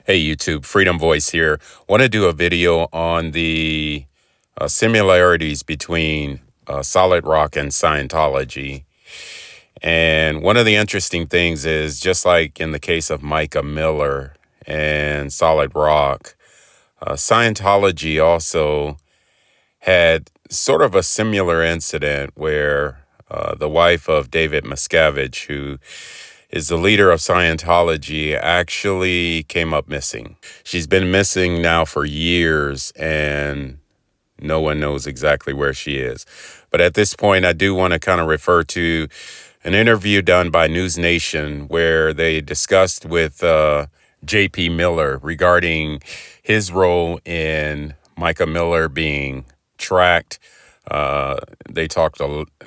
Hey YouTube, Freedom Voice here. Want to do a video on the similarities between solid rock and Scientology. And one of the interesting things is, just like in the case of Mica Miller and solid rock, Scientology also had sort of a similar incident where the wife of David Miscavige, who is the leader of Scientology, actually came up missing. She's been missing now for years, and no one knows exactly where she is. But at this point, I do want to kind of refer to an interview done by News Nation where they discussed with J.P. Miller regarding his role in Mica Miller being tracked. They talked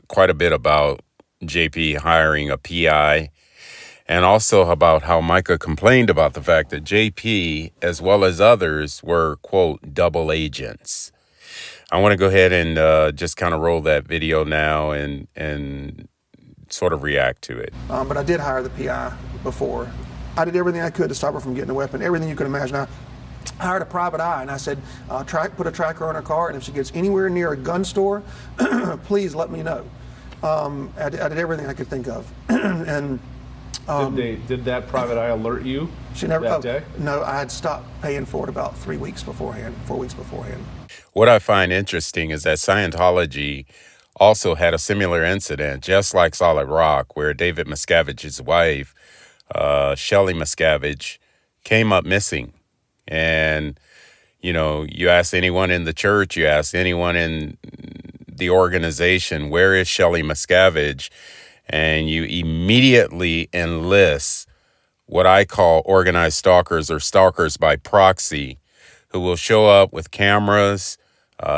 quite a bit about J.P. hiring a PI, and also about how Mica complained about the fact that JP, as well as others, were, quote, double agents. I want to go ahead and just kind of roll that video now and sort of react to it. But I did hire the PI before. I did everything I could to stop her from getting a weapon, everything you could imagine. I hired a private eye, and I said, put a tracker on her car, and if she gets anywhere near a gun store, please let me know. I did everything I could think of. and Did that private eye alert you that day? No, I had stopped paying for it about 4 weeks beforehand. What I find interesting is that Scientology also had a similar incident, just like Solid Rock, where David Miscavige's wife, Shelley Miscavige, came up missing. And, you know, you ask anyone in the church, you ask anyone in the organization, where is Shelley Miscavige? And you immediately enlist what I call organized stalkers or stalkers by proxy, who will show up with cameras.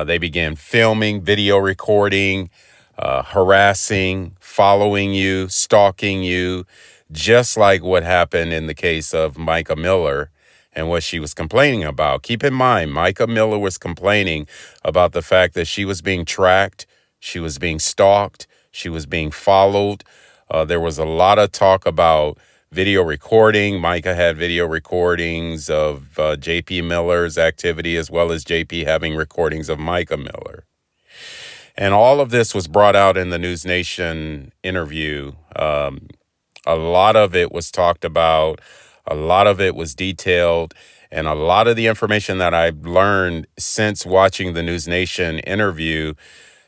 They begin filming, video recording, harassing, following you, stalking you, just like what happened in the case of Mica Miller and what she was complaining about. Keep in mind, Mica Miller was complaining about the fact that she was being tracked, she was being stalked, she was being followed. There was a lot of talk about video recording. Mica had video recordings of J.P. Miller's activity, as well as J.P. having recordings of Mica Miller. And all of this was brought out in the News Nation interview. A lot of it was talked about. A lot of it was detailed. And a lot of the information that I've learned since watching the News Nation interview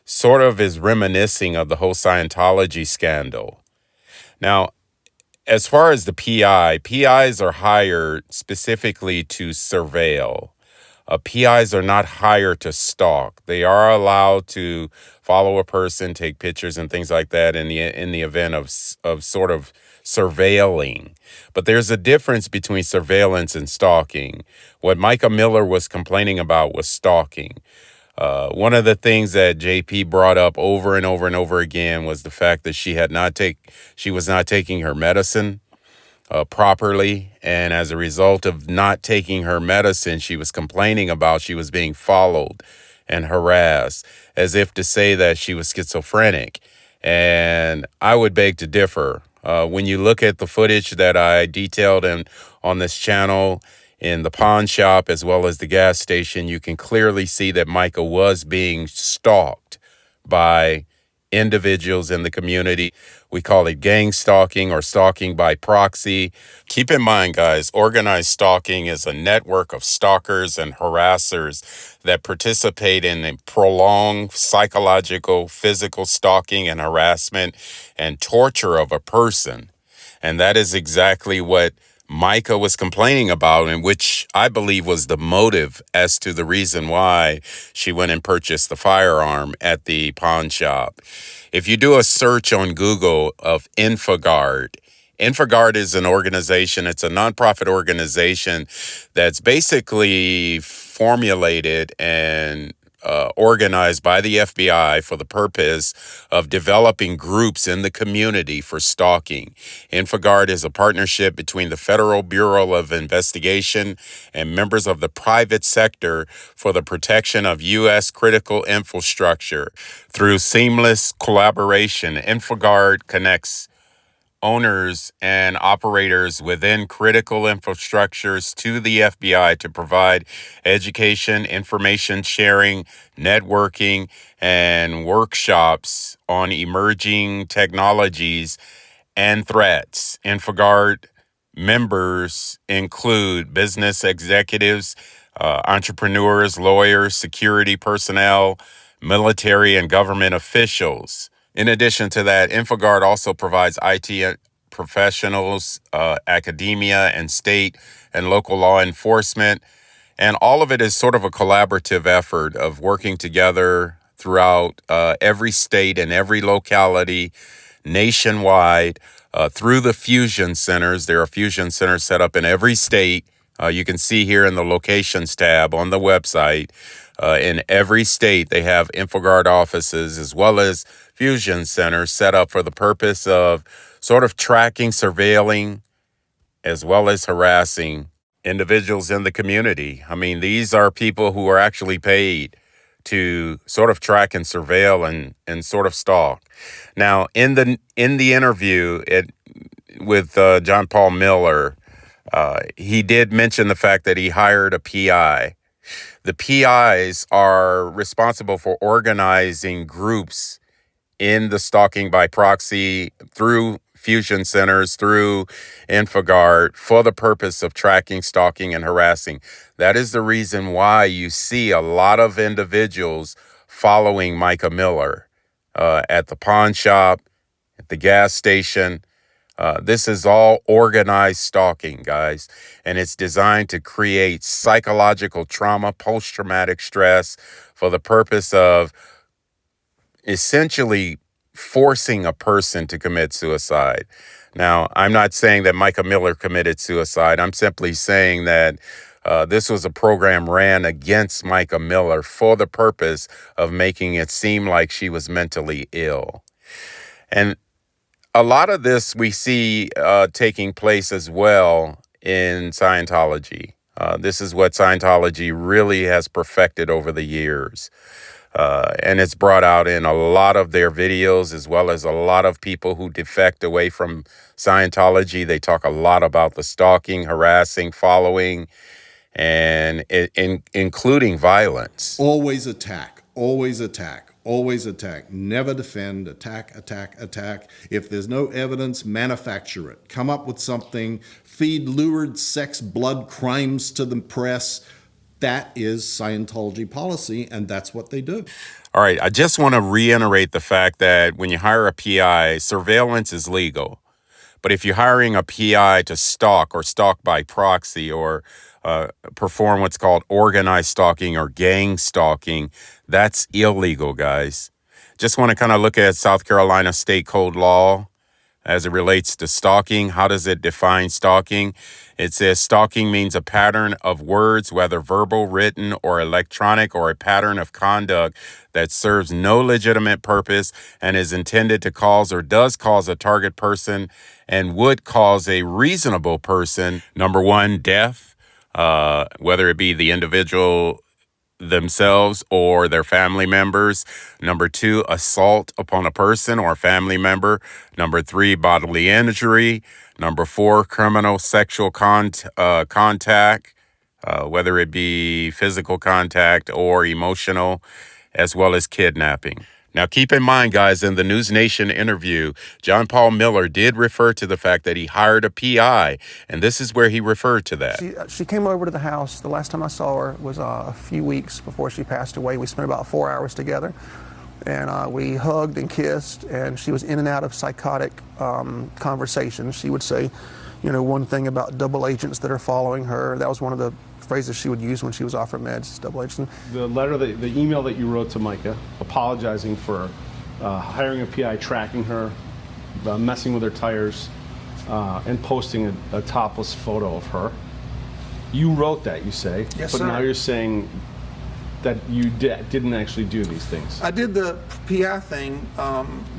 sort of is reminiscing of the whole Scientology scandal. Now, as far as the PIs are hired specifically to surveil. PIs are not hired to stalk. They are allowed to follow a person, take pictures and things like that in the event of sort of surveilling. But there's a difference between surveillance and stalking. What Mica Miller was complaining about was stalking. One of the things that JP brought up over and over and over again was the fact that she was not taking her medicine properly, and as a result of not taking her medicine, she was complaining about she was being followed and harassed, as if to say that she was schizophrenic. And I would beg to differ. When you look at the footage that I detailed on this channel, in the pawn shop as well as the gas station, you can clearly see that Mica was being stalked by individuals in the community. We call it gang stalking or stalking by proxy. Keep in mind, guys, organized stalking is a network of stalkers and harassers that participate in a prolonged psychological, physical stalking and harassment and torture of a person. And that is exactly what Mica was complaining about, and which I believe was the motive as to the reason why she went and purchased the firearm at the pawn shop. If you do a search on Google of InfoGuard is an organization, it's a nonprofit organization that's basically formulated and organized by the FBI for the purpose of developing groups in the community for stalking. InfoGuard is a partnership between the Federal Bureau of Investigation and members of the private sector for the protection of U.S. critical infrastructure. Through seamless collaboration, InfoGuard connects owners and operators within critical infrastructures to the FBI to provide education, information sharing, networking, and workshops on emerging technologies and threats. InfoGuard members include business executives, entrepreneurs, lawyers, security personnel, military and government officials. In addition to that, InfoGuard also provides IT professionals, academia, and state and local law enforcement. And all of it is sort of a collaborative effort of working together throughout every state and every locality nationwide through the fusion centers. There are fusion centers set up in every state. You can see here in the locations tab on the website, in every state, they have InfoGuard offices as well as fusion centers set up for the purpose of sort of tracking, surveilling, as well as harassing individuals in the community. I mean, these are people who are actually paid to sort of track and surveil and sort of stalk. Now, in the interview with John Paul Miller, he did mention the fact that he hired a PI. The PIs are responsible for organizing groups in the stalking by proxy through fusion centers, through InfoGuard, for the purpose of tracking, stalking, and harassing. That is the reason why you see a lot of individuals following Mica Miller at the pawn shop, at the gas station. This is all organized stalking, guys, and it's designed to create psychological trauma, post-traumatic stress for the purpose of essentially forcing a person to commit suicide. Now, I'm not saying that Mica Miller committed suicide. I'm simply saying that this was a program ran against Mica Miller for the purpose of making it seem like she was mentally ill. And a lot of this we see taking place as well in Scientology. This is what Scientology really has perfected over the years. And it's brought out in a lot of their videos, as well as a lot of people who defect away from Scientology. They talk a lot about the stalking, harassing, following, and including violence. Always attack, always attack. Always attack. Never defend. Attack, attack, attack. If there's no evidence, manufacture it. Come up with something. Feed lurid sex, blood crimes to the press. That is Scientology policy, and that's what they do. All right. I just want to reiterate the fact that when you hire a PI, surveillance is legal. But if you're hiring a PI to stalk or stalk by proxy or perform what's called organized stalking or gang stalking, that's illegal, guys. Just want to kind of look at South Carolina state code law as it relates to stalking. How does it define stalking? It says stalking means a pattern of words, whether verbal, written, or electronic, or a pattern of conduct that serves no legitimate purpose and is intended to cause or does cause a target person and would cause a reasonable person, number one, death, whether it be the individual themselves or their family members. Number two, assault upon a person or a family member. Number three, bodily injury. Number four, criminal sexual contact, whether it be physical contact or emotional, as well as kidnapping. Now, keep in mind, guys, in the News Nation interview, John Paul Miller did refer to the fact that he hired a PI, and this is where he referred to that. She came over to the house. The last time I saw her was a few weeks before she passed away. We spent about 4 hours together, and we hugged and kissed, and she was in and out of psychotic conversations. She would say, you know, one thing about double agents that are following her. That was one of the phrases she would use when she was off her meds, double agents. The letter, the email that you wrote to Mica, apologizing for hiring a PI, tracking her, messing with her tires, and posting a topless photo of her. You wrote that, you say, yes, but sir. Now you're saying that you didn't actually do these things. I did the PI thing,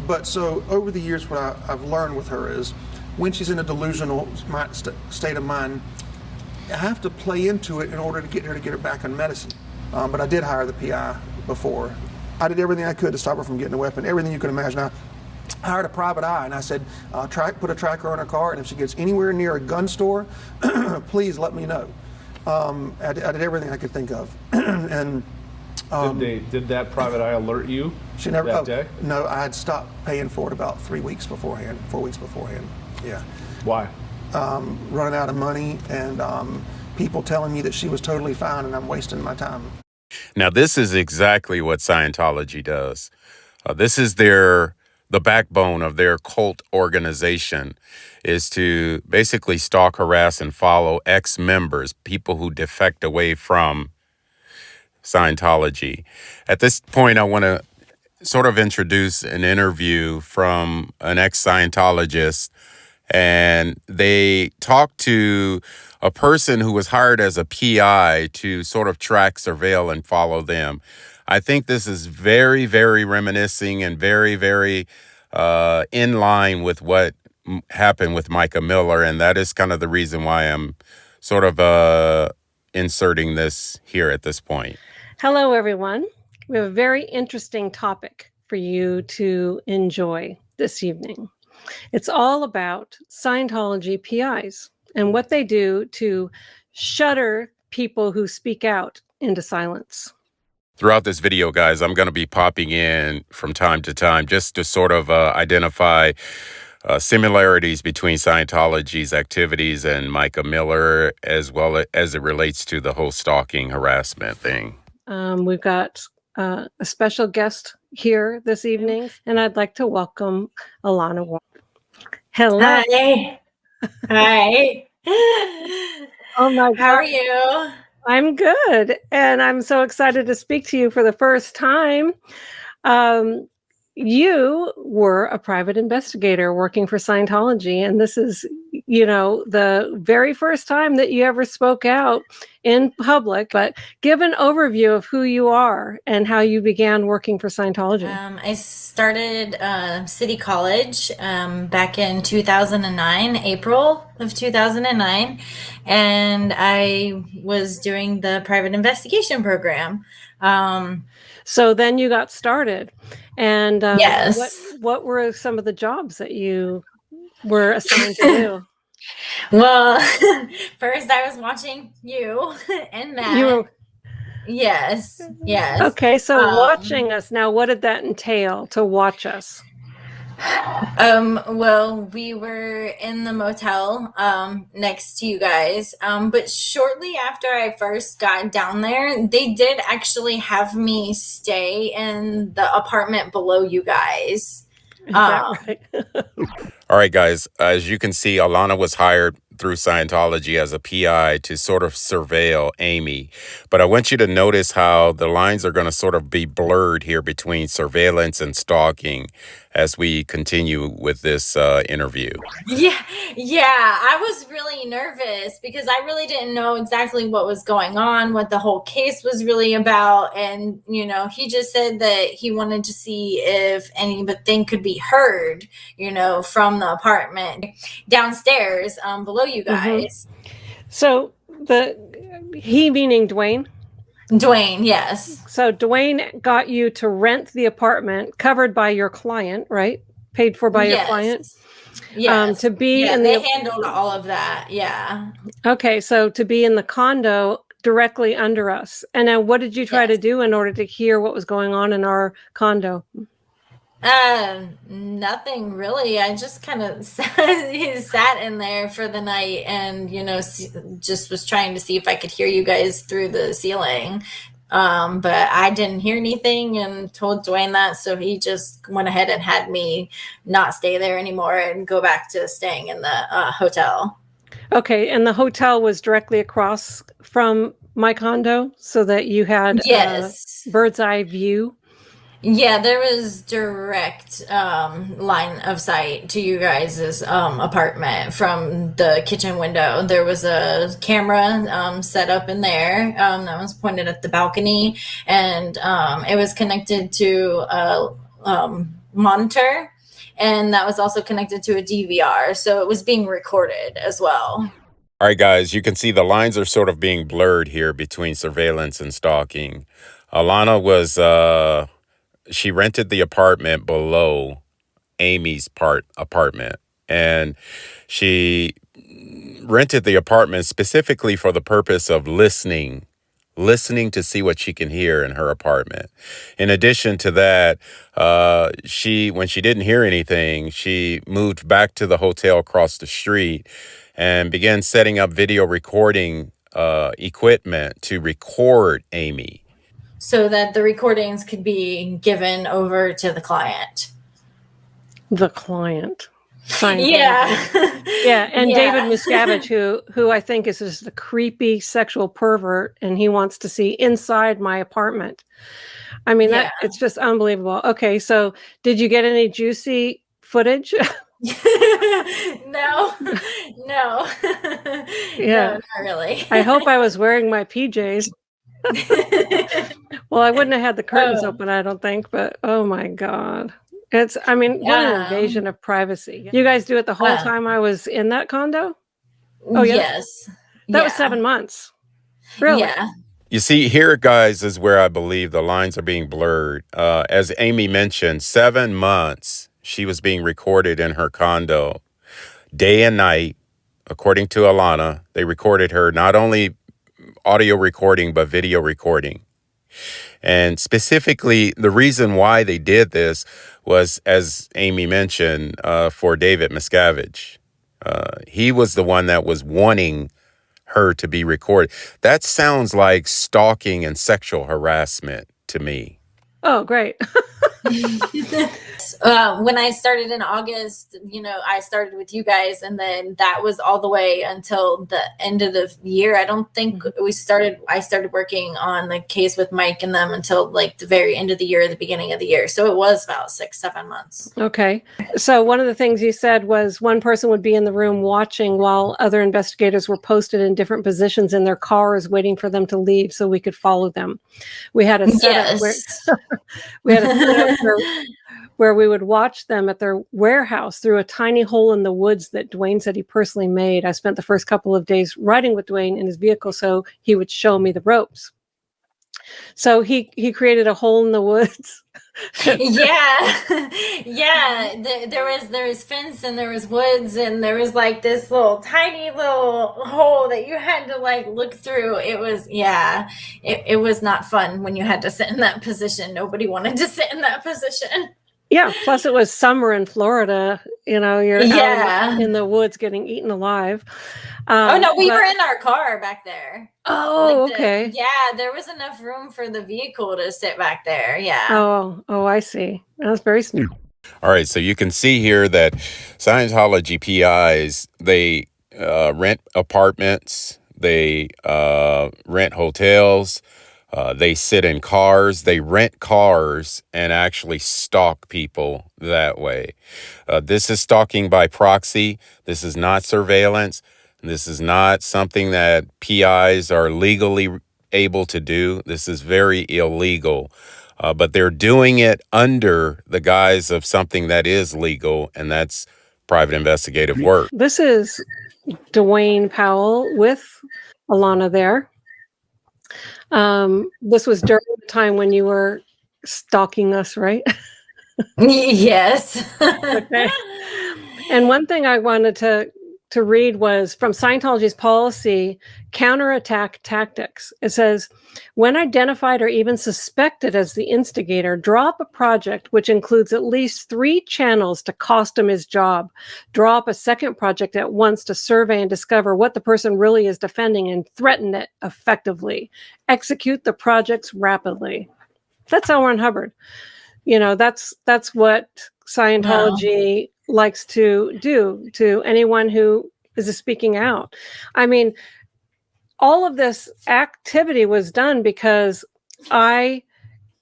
but so over the years what I've learned with her is when she's in a delusional state of mind, I have to play into it in order to get her back on medicine. But I did hire the PI before. I did everything I could to stop her from getting a weapon, everything you can imagine. I hired a private eye, and I said, put a tracker on her car, and if she gets anywhere near a gun store, please let me know. I did everything I could think of. And did that private eye alert you she never, that day? No, I had stopped paying for it about 4 weeks beforehand. Yeah. Why? Running out of money, and people telling me that she was totally fine and I'm wasting my time. Now, this is exactly what Scientology does. This is the backbone of their cult organization, is to basically stalk, harass, and follow ex-members, people who defect away from Scientology. At this point, I want to sort of introduce an interview from an ex-Scientologist, and they talked to a person who was hired as a PI to sort of track, surveil, and follow them. I think this is very, very reminiscing and very, very in line with what happened with Mica Miller, and that is kind of the reason why I'm sort of inserting this here at this point. Hello, everyone. We have a very interesting topic for you to enjoy this evening. It's all about Scientology PIs and what they do to shutter people who speak out into silence. Throughout this video, guys, I'm going to be popping in from time to time just to sort of identify similarities between Scientology's activities and Mica Miller, as well as it relates to the whole stalking harassment thing. We've got a special guest here this evening, and I'd like to welcome Alana Warren. Hello. Hi. Hi. Oh my God. How are you? I'm good, and I'm so excited to speak to you for the first time. You were a private investigator working for Scientology, and this is, the very first time that you ever spoke out in public. But give an overview of who you are and how you began working for Scientology. I started City College back in 2009, April of 2009, and I was doing the private investigation program. So then you got started, and yes. what were some of the jobs that you were assigned to do? Well, first I was watching you and Matt. Yes. Okay, so watching us now, what did that entail to watch us? Well, we were in the motel next to you guys, but shortly after I first got down there, they did actually have me stay in the apartment below you guys. Is that right? All right, guys, as you can see, Alana was hired through Scientology as a PI to sort of surveil Amy. But I want you to notice how the lines are going to sort of be blurred here between surveillance and stalking as we continue with this interview. Yeah, I was really nervous because I really didn't know exactly what was going on, what the whole case was really about. And, he just said that he wanted to see if anything could be heard, from the apartment downstairs below you guys. Mm-hmm. So he meaning Dwayne? Dwayne, yes. So Dwayne got you to rent the apartment covered by your client, right? Paid for by your client? Yes. To be in they handled all of that. Yeah. Okay. So to be in the condo directly under us. And then what did you try to do in order to hear what was going on in our condo? Nothing really. I just kind of sat in there for the night and, just was trying to see if I could hear you guys through the ceiling. But I didn't hear anything and told Dwayne that. So he just went ahead and had me not stay there anymore and go back to staying in the hotel. Okay. And the hotel was directly across from my condo so that you had a bird's eye view. Yeah, there was direct line of sight to you guys' apartment from the kitchen window. There was a camera set up in there that was pointed at the balcony, and it was connected to a monitor, and that was also connected to a DVR, so it was being recorded as well. All right, guys, you can see the lines are sort of being blurred here between surveillance and stalking. Alana was... she rented the apartment below Amy's apartment. And she rented the apartment specifically for the purpose of listening to see what she can hear in her apartment. In addition to that, when she didn't hear anything, she moved back to the hotel across the street and began setting up video recording equipment to record Amy. So that the recordings could be given over to the client. The client. Yeah. Yeah, and Yeah. David Miscavige, who I think is just a creepy sexual pervert, and he wants to see inside my apartment. I mean, Yeah. it's just unbelievable. Okay, so did you get any juicy footage? No. No. Yeah. No, not really. I hope I was wearing my PJs. Well, I wouldn't have had the curtains Oh. open, I don't think, but oh my God. What an invasion of privacy. You guys do it the whole time I was in that condo? Oh, yeah. Yes. That was 7 months. Really? Yeah. You see, here, guys, is where I believe the lines are being blurred. As Amy mentioned, 7 months she was being recorded in her condo, day and night. According to Alana, they recorded her, not only audio recording, but video recording. And specifically, the reason why they did this was, as Amy mentioned, for David Miscavige. He was the one that was wanting her to be recorded. That sounds like stalking and sexual harassment to me. Oh, great. When I started in August, I started with you guys, and then that was all the way until the end of the year. I don't think I started working on the case with Mike and them until like the very end of the year, the beginning of the year. So it was about 6-7 months. Okay. So one of the things you said was one person would be in the room watching while other investigators were posted in different positions in their cars waiting for them to leave so we could follow them. We had a setup where we would watch them at their warehouse through a tiny hole in the woods that Dwayne said he personally made. I spent the first couple of days riding with Dwayne in his vehicle so he would show me the ropes. So he created a hole in the woods. Yeah. There was fence and there was woods and there was like this tiny little hole that you had to like look through. It was not fun when you had to sit in that position. Nobody wanted to sit in that position. Yeah. Plus, it was summer in Florida. You're out in the woods getting eaten alive. We were in our car back there. Oh, okay. There was enough room for the vehicle to sit back there. Yeah. Oh, I see. That's very smart. All right. So you can see here that Scientology PIs, they rent apartments, they rent hotels. They sit in cars, they rent cars, and actually stalk people that way. This is stalking by proxy. This is not surveillance. This is not something that PIs are legally able to do. This is very illegal. But they're doing it under the guise of something that is legal, and that's private investigative work. This is Dwayne Powell with Alana there. This was during the time when you were stalking us, right? Yes. Okay. And one thing I wanted to read was from Scientology's policy, counterattack tactics. It says, when identified or even suspected as the instigator, drop a project which includes at least 3 channels to cost him his job. Drop a second project at once to survey and discover what the person really is defending and threaten it effectively. Execute the projects rapidly. That's L. Ron Hubbard. That's what Scientology likes to do to anyone who is speaking out. I mean, all of this activity was done because I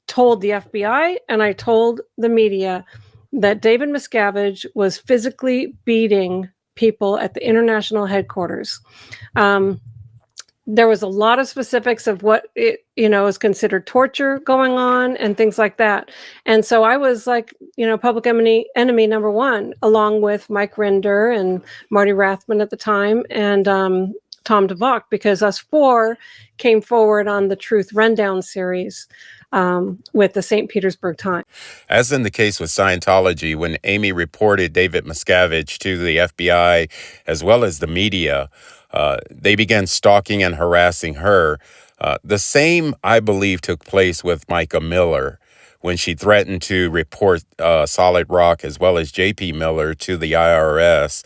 told the FBI and I told the media that David Miscavige was physically beating people at the international headquarters. There was a lot of specifics of what is considered torture going on and things like that. And so I was like, public enemy number 1, along with Mike Rinder and Marty Rathman at the time. And Tom DeVock, because us four came forward on the Truth Rundown series with the St. Petersburg Times. As in the case with Scientology, when Amy reported David Miscavige to the FBI as well as the media, they began stalking and harassing her. The same, I believe, took place with Mica Miller when she threatened to report Solid Rock as well as J.P. Miller to the IRS.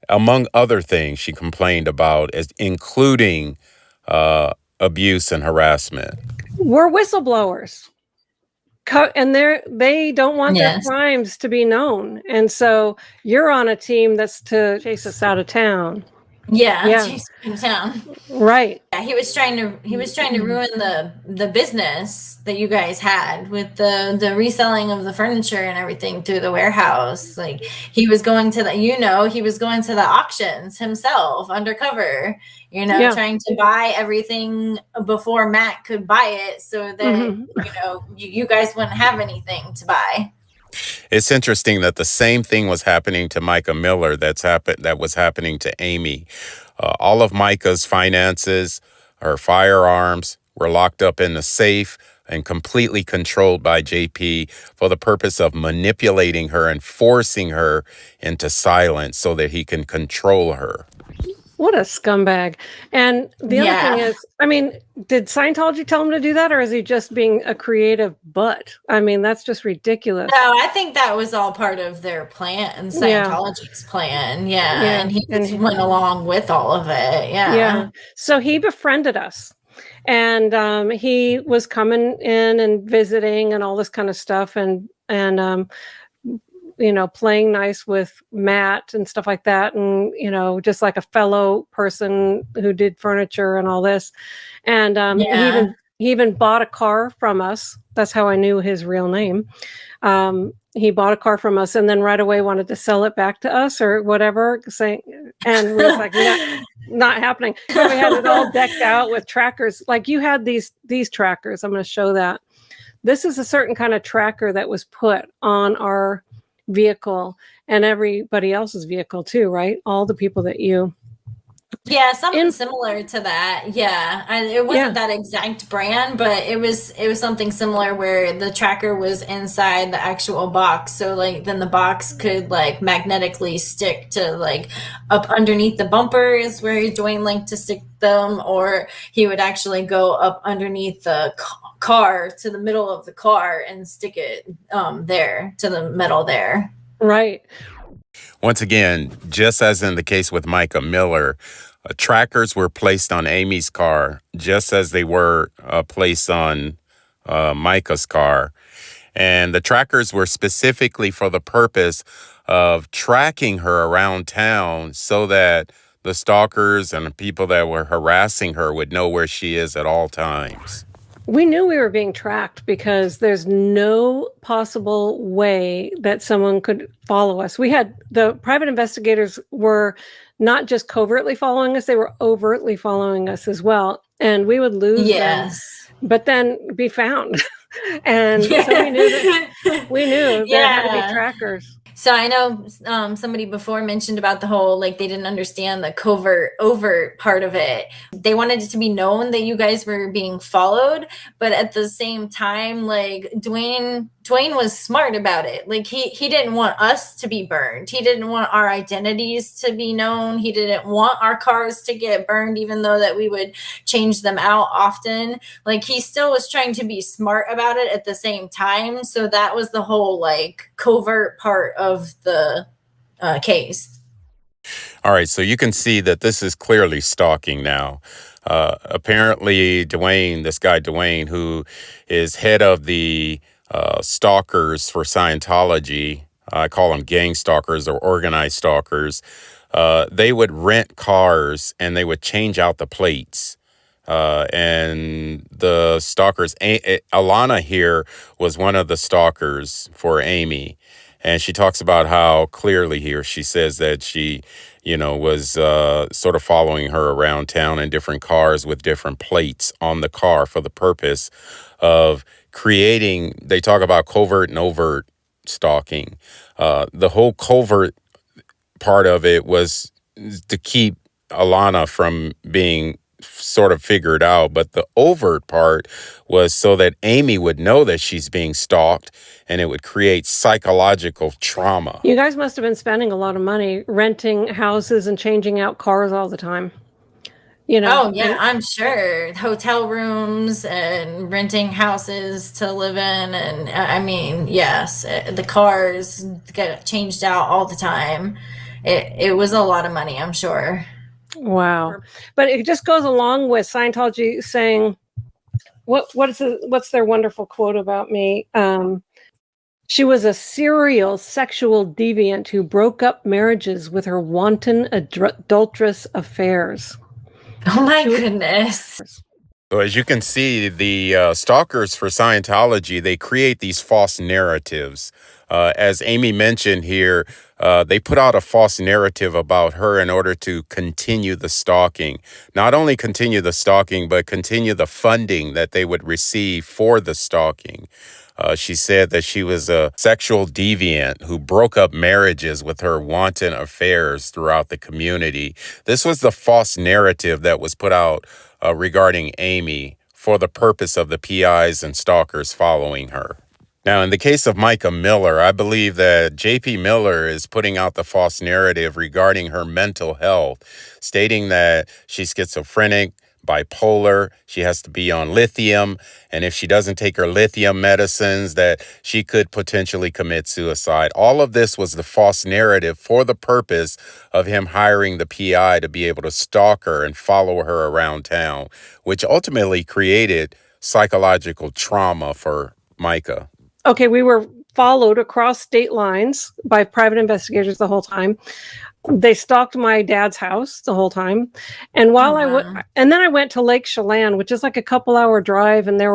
Among other things she complained about, including abuse and harassment. We're whistleblowers. And they don't want their Yes. crimes to be known. And so you're on a team that's to chase us out of town. Yeah. Chasing town. Right. Yeah, he was trying to ruin the business that you guys had with the reselling of the furniture and everything through the warehouse. Like he was going to the auctions himself undercover, trying to buy everything before Matt could buy it so that you guys wouldn't have anything to buy. It's interesting that the same thing was happening to Mica Miller that was happening to Amy. All of Mica's finances, her firearms, were locked up in a safe and completely controlled by JP for the purpose of manipulating her and forcing her into silence so that he can control her. What a scumbag. And the other thing is, I mean, did Scientology tell him to do that, or is he just being a creative butt? I mean, that's just ridiculous. No, I think that was all part of their plan, Scientology's plan. Yeah. And he just went along with all of it. Yeah. So he befriended us. And he was coming in and visiting and all this kind of stuff. And playing nice with Matt and stuff like that. And, just like a fellow person who did furniture and all this. And he even bought a car from us. That's how I knew his real name. He bought a car from us and then right away wanted to sell it back to us or whatever. And we was like, not happening. So we had it all decked out with trackers. Like you had these trackers. I'm going to show that. This is a certain kind of tracker that was put on our vehicle and everybody else's vehicle too, right? All the people that you something similar to that. It wasn't that exact brand, but it was something similar where the tracker was inside the actual box, so like then the box could like magnetically stick to like up underneath the bumpers where Dwayne liked to stick them, or he would actually go up underneath the car to the middle of the car and stick it there to the metal there. Right. Once again, just as in the case with Mica Miller, trackers were placed on Amy's car just as they were placed on Mica's car. And the trackers were specifically for the purpose of tracking her around town so that the stalkers and the people that were harassing her would know where she is at all times. We knew we were being tracked because there's no possible way that someone could follow us. The private investigators were not just covertly following us, they were overtly following us as well. And we would lose them, but then be found. And so we knew there had to be trackers. So I know somebody before mentioned about the whole, like, they didn't understand the overt part of it. They wanted it to be known that you guys were being followed, but at the same time, like, Dwayne was smart about it. Like, he didn't want us to be burned. He didn't want our identities to be known. He didn't want our cars to get burned, even though that we would change them out often. Like, he still was trying to be smart about it at the same time. So that was the whole, like, covert part of the case. All right, so you can see that this is clearly stalking now. Apparently, this guy Dwayne, who is head of the stalkers for Scientology, I call them gang stalkers or organized stalkers, they would rent cars and they would change out the plates. And the stalkers, Alana here was one of the stalkers for Amy. And she talks about how clearly here she says that she, was sort of following her around town in different cars with different plates on the car for the purpose of creating, they talk about covert and overt stalking. The whole covert part of it was to keep Alana from being sort of figured out, but the overt part was so that Amy would know that she's being stalked and it would create psychological trauma. You guys must have been spending a lot of money renting houses and changing out cars all the time. Oh yeah, I'm sure. Hotel rooms and renting houses to live in, and I mean, yes, the cars get changed out all the time. It was a lot of money, I'm sure. Wow. But it just goes along with Scientology saying, what's their wonderful quote about me? She was a serial sexual deviant who broke up marriages with her wanton adulterous affairs. Oh my goodness. So as you can see, the stalkers for Scientology, they create these false narratives. As Amy mentioned here, they put out a false narrative about her in order to continue the stalking. Not only continue the stalking, but continue the funding that they would receive for the stalking. She said that she was a sexual deviant who broke up marriages with her wanton affairs throughout the community. This was the false narrative that was put out regarding Amy for the purpose of the PIs and stalkers following her. Now, in the case of Mica Miller, I believe that J.P. Miller is putting out the false narrative regarding her mental health, stating that she's schizophrenic, bipolar, she has to be on lithium, and if she doesn't take her lithium medicines, that she could potentially commit suicide. All of this was the false narrative for the purpose of him hiring the PI to be able to stalk her and follow her around town, which ultimately created psychological trauma for Mica. Okay, we were followed across state lines by private investigators the whole time. They stalked my dad's house the whole time. And while and then I went to Lake Chelan, which is like a couple-hour drive, and there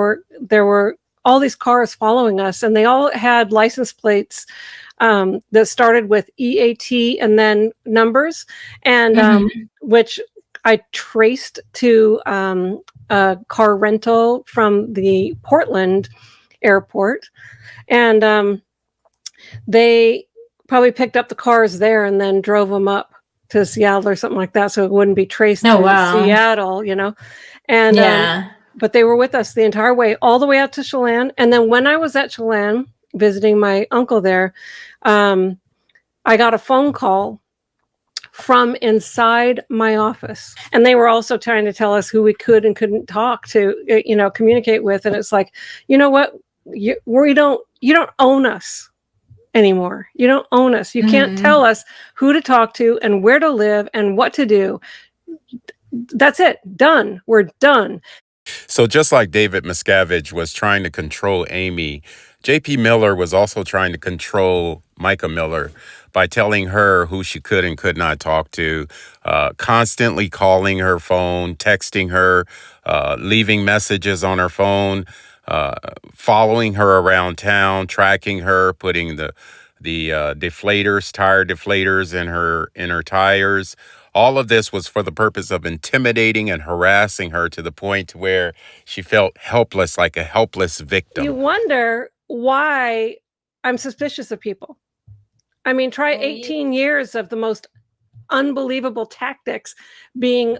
were all these cars following us, and they all had license plates that started with EAT and then numbers, and which I traced to a car rental from the Portland airport. And they probably picked up the cars there and then drove them up to Seattle or something like that, so it wouldn't be traced to Seattle, And but they were with us the entire way, all the way out to Chelan. And then when I was at Chelan visiting my uncle there, I got a phone call from inside my office, and they were also trying to tell us who we could and couldn't talk to, communicate with. And it's like, you know what? You don't own us anymore. You don't own us. You can't tell us who to talk to and where to live and what to do. That's it. Done. We're done. So just like David Miscavige was trying to control Amy, J.P. Miller was also trying to control Mica Miller by telling her who she could and could not talk to, constantly calling her phone, texting her, leaving messages on her phone, following her around town, tracking her, putting the deflators, tire deflators in her tires. All of this was for the purpose of intimidating and harassing her to the point where she felt helpless, like a helpless victim. You wonder why I'm suspicious of people. I mean, try 18 years of the most unbelievable tactics being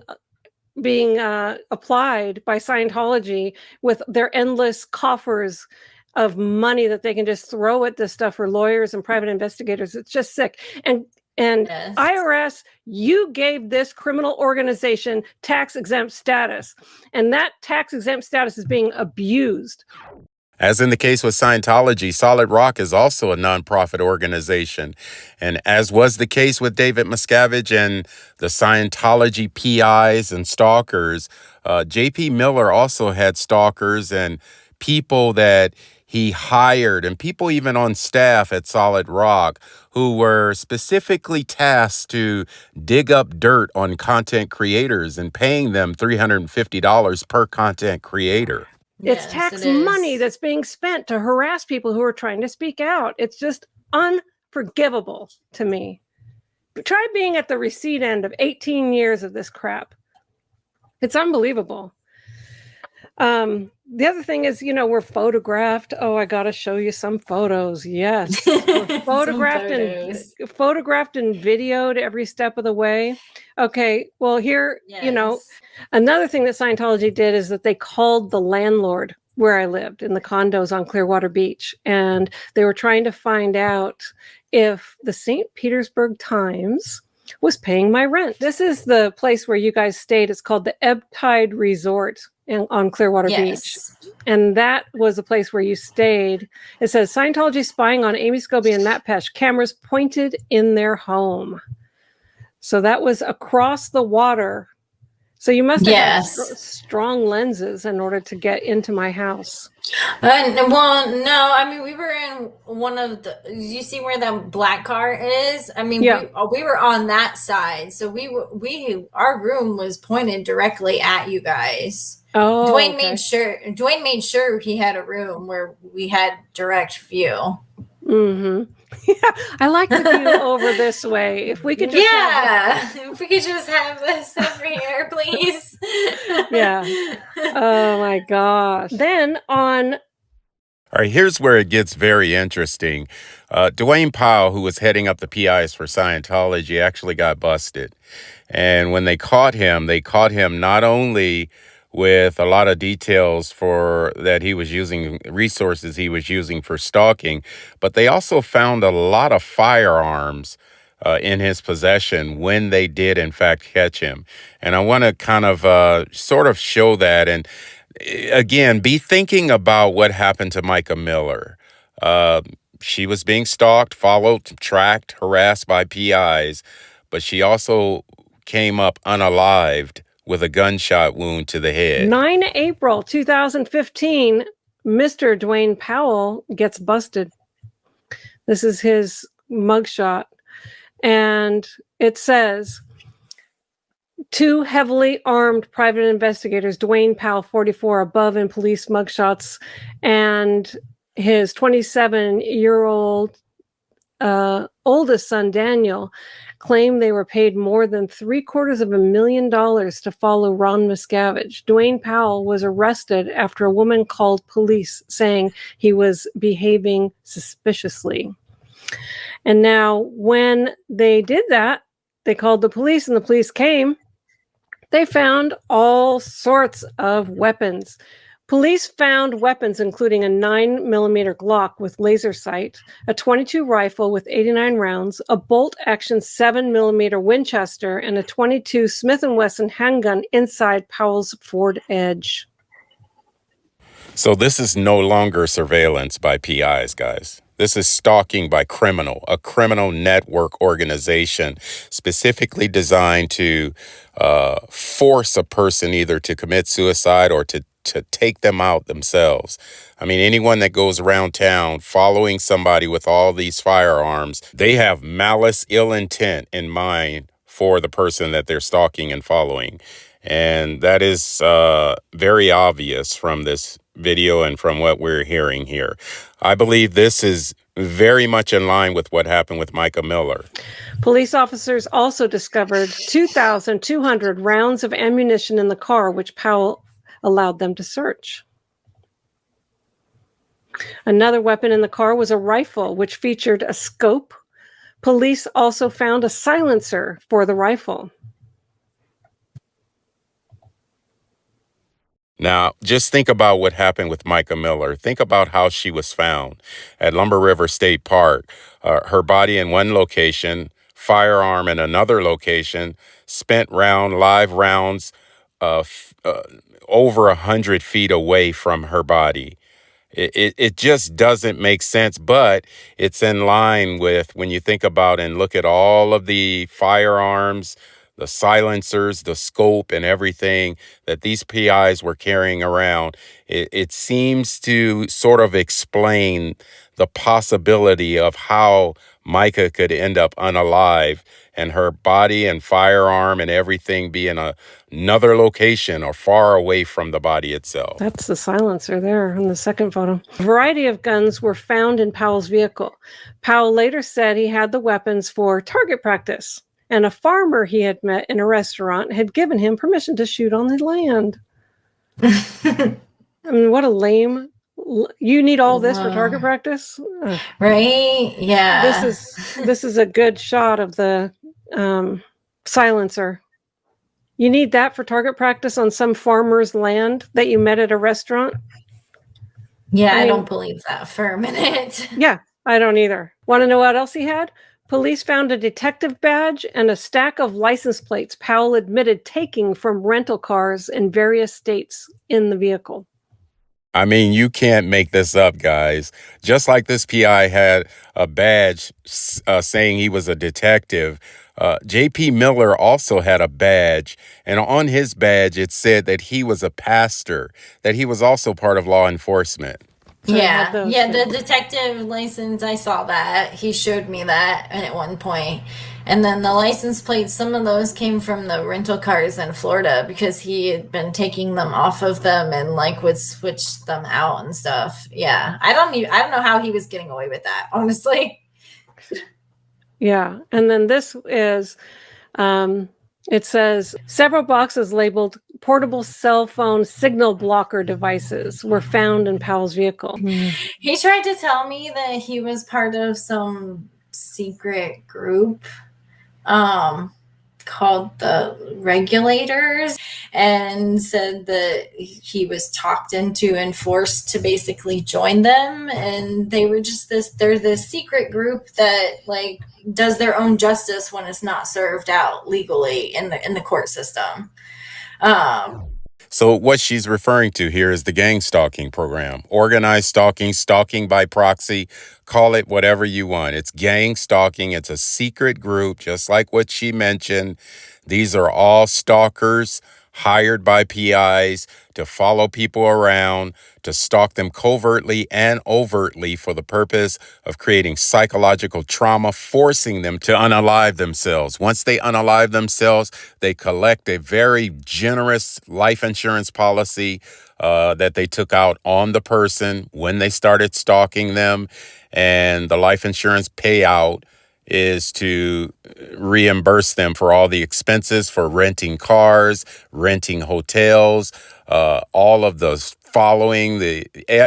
applied by Scientology with their endless coffers of money that they can just throw at this stuff for lawyers and private investigators. It's just sick. And IRS, you gave this criminal organization tax-exempt status, and that tax-exempt status is being abused. As in the case with Scientology, Solid Rock is also a nonprofit organization. And as was the case with David Miscavige and the Scientology PIs and stalkers, J.P. Miller also had stalkers and people that he hired and people even on staff at Solid Rock who were specifically tasked to dig up dirt on content creators and paying them $350 per content creator. It's tax money that's being spent to harass people who are trying to speak out. It's just unforgivable to me. But try being at the receipt end of 18 years of this crap. It's unbelievable. The other thing is, we're photographed. Oh, I got to show you some photos. Yes, we're photographed and videoed every step of the way. Okay, well here, Yes. another thing that Scientology did is that they called the landlord where I lived in the condos on Clearwater Beach, and they were trying to find out if the St. Petersburg Times was paying my rent. This is the place where you guys stayed. It's called the Ebb Tide Resort on Clearwater Beach. And that was the place where you stayed. It says Scientology spying on Amy Scobie and Matt Pesh, cameras pointed in their home. So that was across the water. So you must have had strong lenses in order to get into my house. Well, no. I mean, we were in one of the. You see where the black car is? I mean, we were on that side, so our room was pointed directly at you guys. Oh, Dwayne made sure he had a room where we had direct view. Mm-hmm. Yeah, I like the view over this way. If we could just if we could just have this over here, please. Yeah. Oh my gosh. Then on. All right, here's where it gets very interesting. Dwayne Powell, who was heading up the PIs for Scientology, actually got busted. And when they caught him not only with a lot of details that he was using, resources he was using for stalking, but they also found a lot of firearms in his possession when they did, in fact, catch him. And I want to kind of sort of show that. And again, be thinking about what happened to Mica Miller. She was being stalked, followed, tracked, harassed by PIs, but she also came up unalived with a gunshot wound to the head. 9 April 2015, Mr. Dwayne Powell gets busted. This is his mugshot. And it says, 2 heavily armed private investigators, Dwayne Powell, 44, above in police mugshots, and his 27-year-old oldest son, Daniel, claimed they were paid more than $750,000 to follow Ron Miscavige. Dwayne Powell was arrested after a woman called police saying he was behaving suspiciously. And now when they did that, they called the police and the police came. They found all sorts of weapons. Police found weapons including a 9mm Glock with laser sight, a .22 rifle with 89 rounds, a bolt-action 7mm Winchester, and a .22 Smith & Wesson handgun inside Powell's Ford Edge. So this is no longer surveillance by PIs, guys. This is stalking by a criminal network organization specifically designed to force a person either to commit suicide or to take them out themselves. I mean, anyone that goes around town following somebody with all these firearms, they have malice, ill intent in mind for the person that they're stalking and following. And that is very obvious from this video and from what we're hearing here. I believe this is very much in line with what happened with Mica Miller. Police officers also discovered 2,200 rounds of ammunition in the car, which Powell allowed them to search. Another weapon in the car was a rifle, which featured a scope. Police also found a silencer for the rifle. Now, just think about what happened with Mica Miller. Think about how she was found at Lumber River State Park. Her body in one location, firearm in another location, spent live rounds over 100 feet away from her body. It just doesn't make sense, but it's in line with when you think about and look at all of the firearms, the silencers, the scope, and everything that these PIs were carrying around. It seems to sort of explain the possibility of how Mica could end up unalive and her body and firearm and everything be in another location or far away from the body itself. That's the silencer there in the second photo. A variety of guns were found in Powell's vehicle. Powell later said he had the weapons for target practice, and a farmer he had met in a restaurant had given him permission to shoot on the land. I mean, what a lame. You need all this for target practice? Right? Yeah. This is a good shot of the silencer. You need that for target practice on some farmer's land that you met at a restaurant? Yeah, I I mean, don't believe that for a minute. yeah, I don't either. Want to know what else he had? Police found a detective badge and a stack of license plates Powell admitted taking from rental cars in various states in the vehicle. I mean, you can't make this up, guys. Just like this PI had a badge saying he was a detective, J.P. Miller also had a badge. And on his badge, it said that he was a pastor, that he was also part of law enforcement. So he had Yeah, those yeah, the things. detective license, I saw that. He showed me that at one point. And then the license plates, some of those came from the rental cars in Florida because he had been taking them off of them and like would switch them out and stuff. Yeah. I don't know how he was getting away with that, honestly. Yeah. And then this is, it says several boxes labeled portable cell phone signal blocker devices were found in Powell's vehicle. He tried to tell me that he was part of some secret group called the Regulators and said that he was talked into and forced to basically join them, and they were just they're this secret group that like does their own justice when it's not served out legally in the court system. So what she's referring to here is the gang stalking program. Organized stalking, stalking by proxy, call it whatever you want. It's gang stalking. It's a secret group, just like what she mentioned. These are all stalkers hired by PIs to follow people around, to stalk them covertly and overtly for the purpose of creating psychological trauma, forcing them to unalive themselves. Once they unalive themselves, they collect a very generous life insurance policy that they took out on the person when they started stalking them. And the life insurance payout is to reimburse them for all the expenses for renting cars, renting hotels, all of those following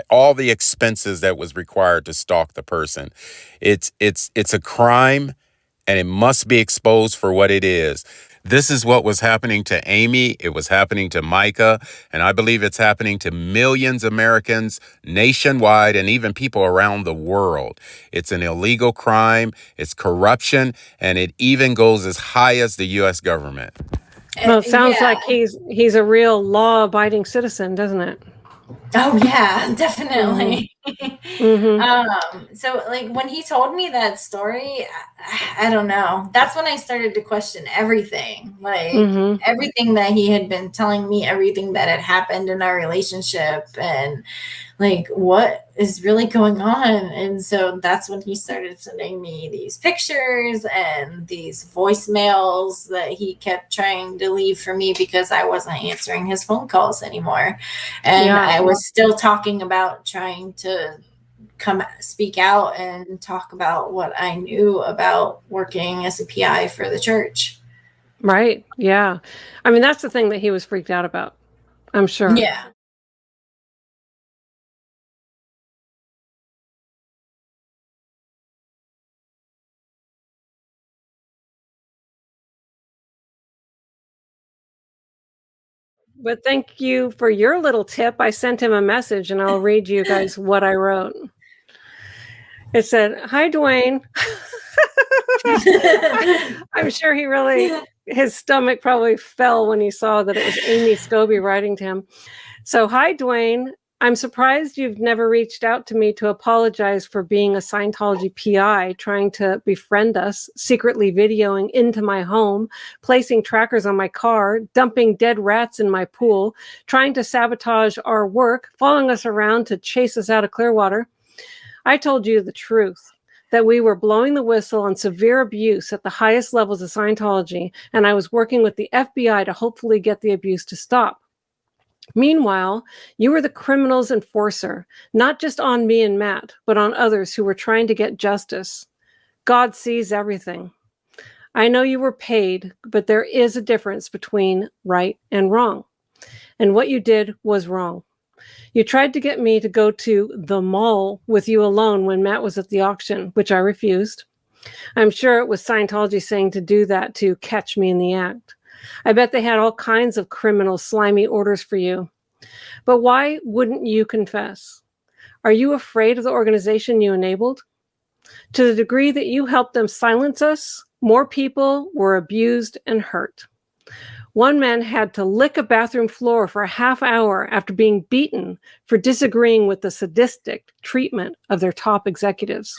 all the expenses that was required to stalk the person. It's a crime, and it must be exposed for what it is. This is what was happening to Amy. It was happening to Mica. And I believe it's happening to millions of Americans nationwide and even people around the world. It's an illegal crime. It's corruption. And it even goes as high as the U.S. government. Well, it sounds Yeah. like he's a real law-abiding citizen, doesn't it? Oh yeah, definitely. Mm-hmm. So like when he told me that story, I don't know. That's when I started to question everything. Like Mm-hmm. everything that he had been telling me, everything that had happened in our relationship and like what is really going on. And so that's when he started sending me these pictures and these voicemails that he kept trying to leave for me because I wasn't answering his phone calls anymore. And Yeah. I was still talking about trying to come speak out and talk about what I knew about working as a PI for the church. Right. Yeah. I mean, that's the thing that he was freaked out about, I'm sure. Yeah. But thank you for your little tip. I sent him a message and I'll read you guys what I wrote. It said, "Hi, Dwayne." I'm sure his stomach probably fell when he saw that it was Amy Scobie writing to him. So, "Hi, Dwayne. I'm surprised you've never reached out to me to apologize for being a Scientology PI, trying to befriend us, secretly videoing into my home, placing trackers on my car, dumping dead rats in my pool, trying to sabotage our work, following us around to chase us out of Clearwater. I told you the truth, that we were blowing the whistle on severe abuse at the highest levels of Scientology, and I was working with the FBI to hopefully get the abuse to stop. Meanwhile, you were the criminal's enforcer, not just on me and Matt, but on others who were trying to get justice. God sees everything. I know you were paid, but there is a difference between right and wrong. And what you did was wrong. You tried to get me to go to the mall with you alone when Matt was at the auction, which I refused. I'm sure it was Scientology saying to do that to catch me in the act. I bet they had all kinds of criminal, slimy orders for you. But why wouldn't you confess? Are you afraid of the organization you enabled? To the degree that you helped them silence us, more people were abused and hurt. One man had to lick a bathroom floor for a half hour after being beaten for disagreeing with the sadistic treatment of their top executives.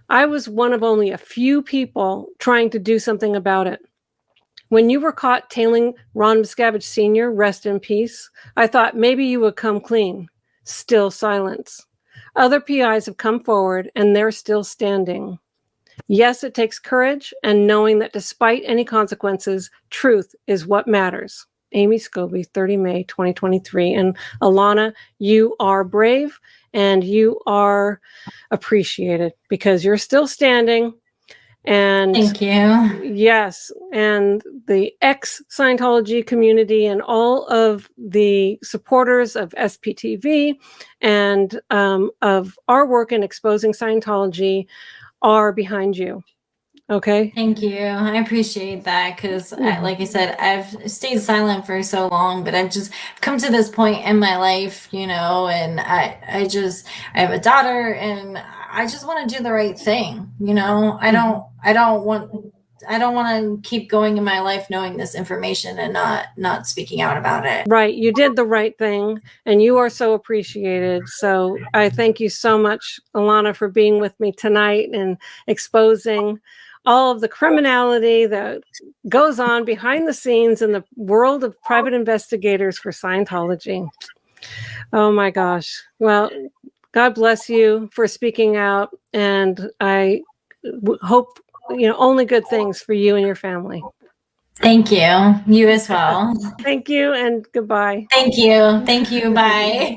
I was one of only a few people trying to do something about it. When you were caught tailing Ron Miscavige Sr., rest in peace, I thought maybe you would come clean. Still silence. Other PIs have come forward and they're still standing. Yes, it takes courage and knowing that despite any consequences, truth is what matters. Amy Scobie, 30 May 2023. And Alana, you are brave and you are appreciated because you're still standing. And Thank you. yes, and the ex-Scientology community and all of the supporters of SPTV and of our work in exposing Scientology are behind you. Okay. Thank you. I appreciate that because, like I said, I've stayed silent for so long, but I've just come to this point in my life, you know, and I have a daughter and I just want to do the right thing. You know, I don't want to keep going in my life knowing this information and not speaking out about it. Right. You did the right thing and you are so appreciated. So I thank you so much, Alana, for being with me tonight and exposing all of the criminality that goes on behind the scenes in the world of private investigators for Scientology. Oh my gosh. Well, God bless you for speaking out. And I hope, only good things for you and your family. Thank you. You as well. Thank you and goodbye. Thank you. Thank you. Bye.